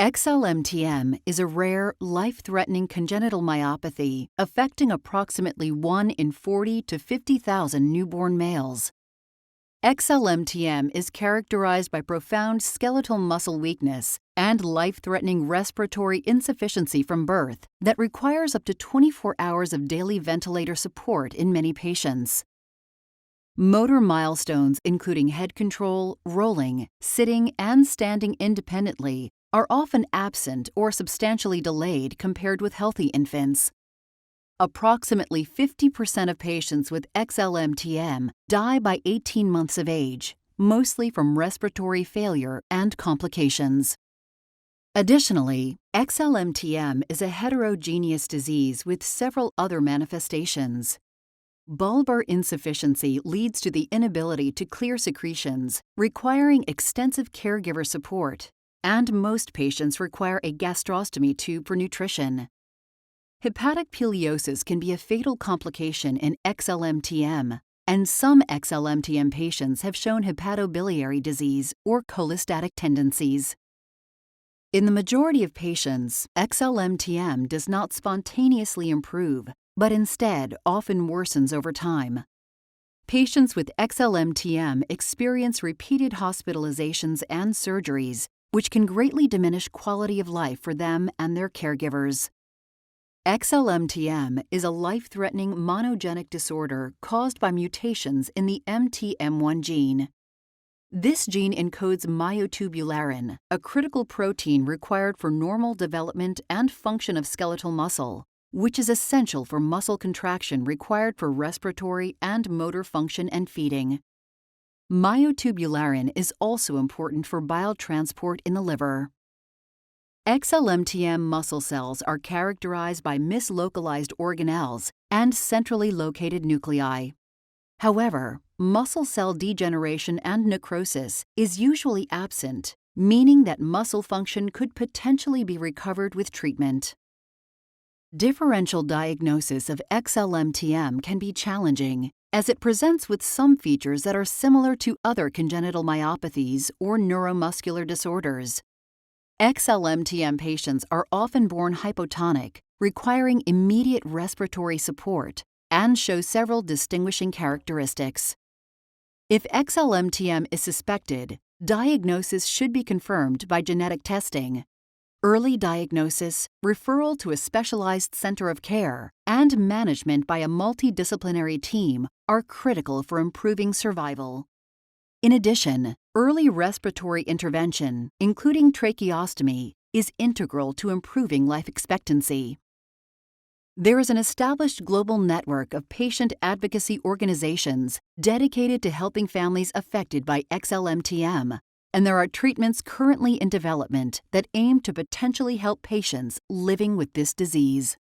XLMTM is a rare, life-threatening congenital myopathy affecting approximately 1 in 40 to 50,000 newborn males. XLMTM is characterized by profound skeletal muscle weakness and life-threatening respiratory insufficiency from birth that requires up to 24 hours of daily ventilator support in many patients. Motor milestones including head control, rolling, sitting, and standing independently are often absent or substantially delayed compared with healthy infants. Approximately 50% of patients with XLMTM die by 18 months of age, mostly from respiratory failure and complications. Additionally, XLMTM is a heterogeneous disease with several other manifestations. Bulbar insufficiency leads to the inability to clear secretions, requiring extensive caregiver support, and most patients require a gastrostomy tube for nutrition. Hepatic ileosis can be a fatal complication in XLMTM, and some XLMTM patients have shown hepatobiliary disease or cholestatic tendencies. In the majority of patients, XLMTM does not spontaneously improve, but instead often worsens over time. Patients with XLMTM experience repeated hospitalizations and surgeries, which can greatly diminish quality of life for them and their caregivers. XLMTM is a life-threatening monogenic disorder caused by mutations in the MTM1 gene. This gene encodes myotubularin, a critical protein required for normal development and function of skeletal muscle, which is essential for muscle contraction required for respiratory and motor function and feeding. Myotubularin is also important for bile transport in the liver. XLMTM muscle cells are characterized by mislocalized organelles and centrally located nuclei. However, muscle cell degeneration and necrosis is usually absent, meaning that muscle function could potentially be recovered with treatment. Differential diagnosis of XLMTM can be challenging, as it presents with some features that are similar to other congenital myopathies or neuromuscular disorders. XLMTM patients are often born hypotonic, requiring immediate respiratory support, and show several distinguishing characteristics. If XLMTM is suspected, diagnosis should be confirmed by genetic testing. Early diagnosis, referral to a specialized center of care, and management by a multidisciplinary team are critical for improving survival. In addition, early respiratory intervention, including tracheostomy, is integral to improving life expectancy. There is an established global network of patient advocacy organizations dedicated to helping families affected by XLMTM, and there are treatments currently in development that aim to potentially help patients living with this disease.